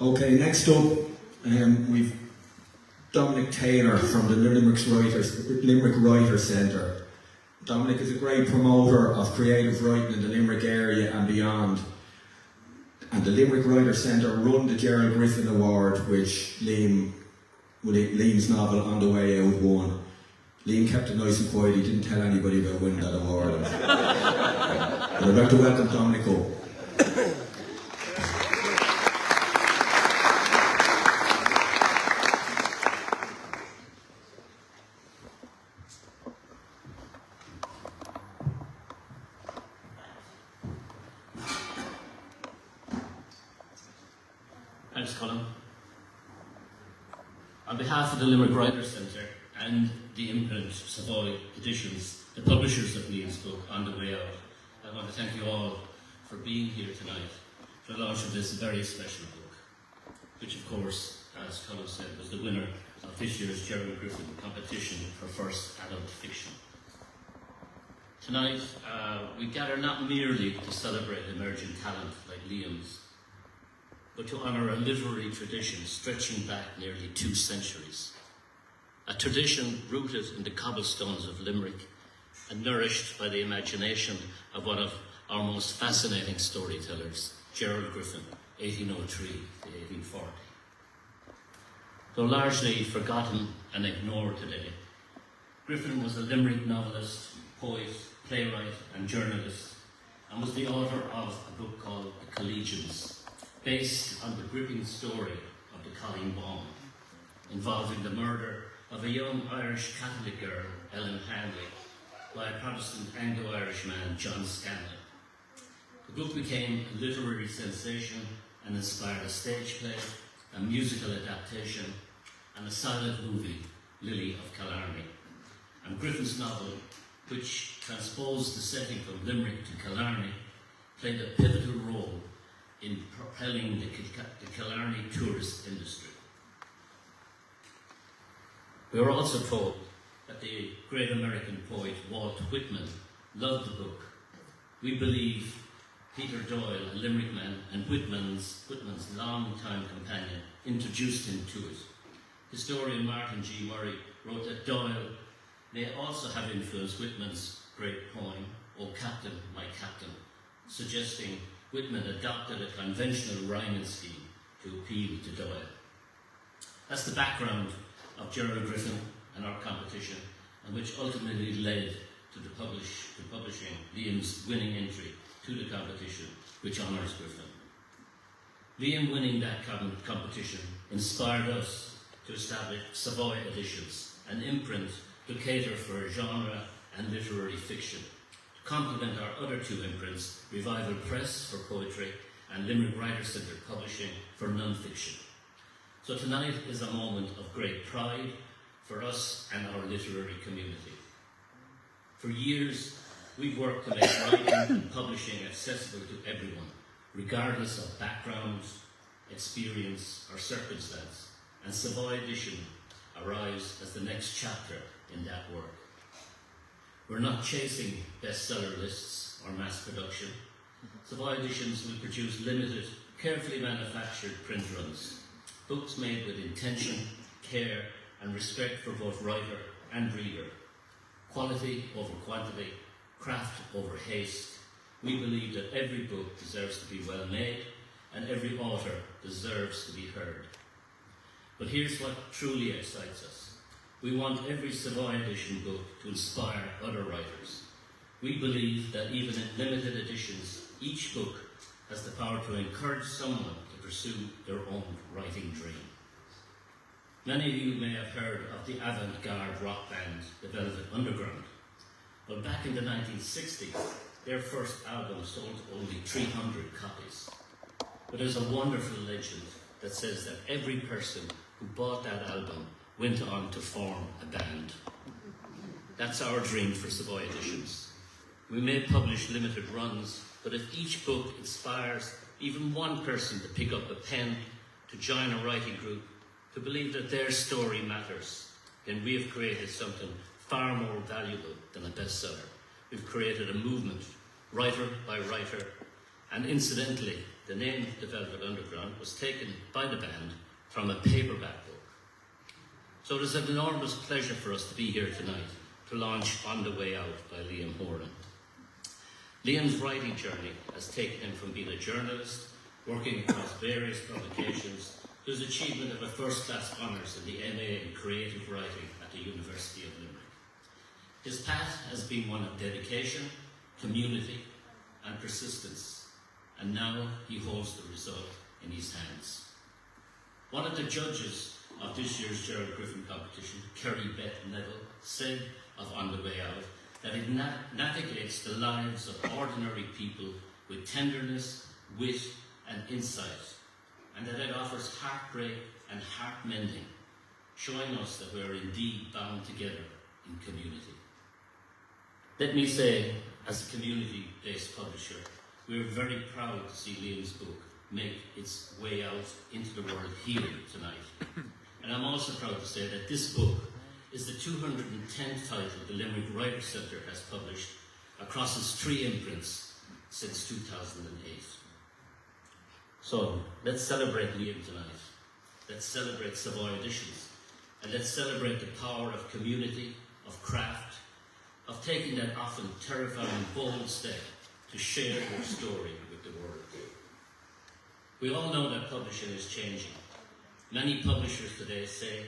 Okay, next up, we've Dominic Taylor from the Limerick Writers Centre. Dominic is a great promoter of creative writing in the Limerick area and beyond. And the Limerick Writers Centre run the Gerald Griffin Award, which Liam's novel On the Way Out won. Liam kept it nice and quiet, he didn't tell anybody about winning that award. But I'd like to welcome Dominic up. Thanks, Colin. On behalf of the Limerick Writers Centre and the imprint Savoy Editions, the publishers of Liam's book On the Way Out, I want to thank you all for being here tonight for the launch of this very special book, which of course, as Colin said, was the winner of this year's Gerald Griffin competition for first adult fiction. Tonight, we gather not merely to celebrate emerging talent like Liam's, but to honour a literary tradition stretching back nearly 2 centuries. A tradition rooted in the cobblestones of Limerick and nourished by the imagination of one of our most fascinating storytellers, Gerald Griffin, 1803 to 1840. Though largely forgotten and ignored today, Griffin was a Limerick novelist, poet, playwright and journalist, and was the author of a book called The Collegians, based on the gripping story of the Colleen Bomb, involving the murder of a young Irish Catholic girl, Ellen Hanley, by a Protestant Anglo-Irish man, John Scanlon. The book became a literary sensation and inspired a stage play, a musical adaptation, and a silent movie, Lily of Killarney. And Griffin's novel, which transposed the setting from Limerick to Killarney, played a pivotal role in propelling the Killarney tourist industry. We were also told that the great American poet Walt Whitman loved the book. We believe Peter Doyle, a Limerick man, and Whitman's long-time companion, introduced him to it. Historian Martin G. Murray wrote that Doyle may also have influenced Whitman's great poem, O Captain, My Captain, suggesting Whitman adopted a conventional rhyming scheme to appeal to Doyle. That's the background of Gerald Griffin and our competition, and which ultimately led to publishing Liam's winning entry to the competition, which honours Griffin. Liam winning that competition inspired us to establish Savoy Editions, an imprint to cater for genre and literary fiction, complement our other 2 imprints, Revival Press for poetry and Limerick Writers Centre Publishing for non-fiction. So tonight is a moment of great pride for us and our literary community. For years, we've worked to make writing and publishing accessible to everyone, regardless of background, experience or circumstance, and Savoy Edition arrives as the next chapter in that work. We're not chasing bestseller lists or mass production. Savoy Editions will produce limited, carefully manufactured print runs, books made with intention, care, and respect for both writer and reader. Quality over quantity, craft over haste. We believe that every book deserves to be well made, and every author deserves to be heard. But here's what truly excites us. We want every Savoy Edition book to inspire other writers. We believe that even in limited editions, each book has the power to encourage someone to pursue their own writing dream. Many of you may have heard of the avant-garde rock band, the Velvet Underground. Well, back in the 1960s, their first album sold only 300 copies. But there's a wonderful legend that says that every person who bought that album went on to form a band. That's our dream for Savoy Editions. We may publish limited runs, but if each book inspires even one person to pick up a pen, to join a writing group, to believe that their story matters, then we have created something far more valuable than a bestseller. We've created a movement, writer by writer, and incidentally, the name The Velvet Underground was taken by the band from a paperback book. So it is an enormous pleasure for us to be here tonight to launch On the Way Out by Liam Horan. Liam's writing journey has taken him from being a journalist, working across various publications, to his achievement of a first-class honours in the MA in Creative Writing at the University of Limerick. His path has been one of dedication, community, and persistence, and now he holds the result in his hands. One of the judges of this year's Gerald Griffin competition, Kerry-Beth Neville, said of On the Way Out that it navigates the lives of ordinary people with tenderness, wit, and insight, and that it offers heartbreak and heart-mending, showing us that we are indeed bound together in community. Let me say, as a community-based publisher, we are very proud to see Liam's book make its way out into the world here tonight. And I'm also proud to say that this book is the 210th title the Limerick Writers' Centre has published across its 3 imprints since 2008. So let's celebrate Liam tonight. Let's celebrate Savoy Editions. And let's celebrate the power of community, of craft, of taking that often terrifying, bold step to share your story with the world. We all know that publishing is changing. Many publishers today say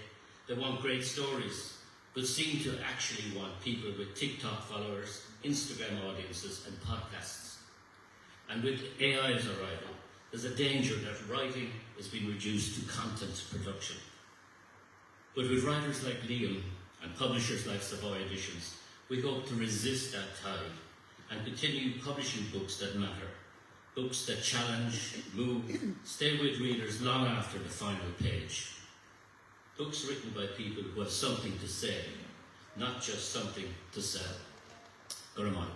they want great stories, but seem to actually want people with TikTok followers, Instagram audiences, and podcasts. And with AI's arrival, there's a danger that writing is being reduced to content production. But with writers like Liam and publishers like Savoy Editions, we hope to resist that tide and continue publishing books that matter, books that challenge, move, stay with readers long after the final page. Books written by people who have something to say, not just something to sell. Go on.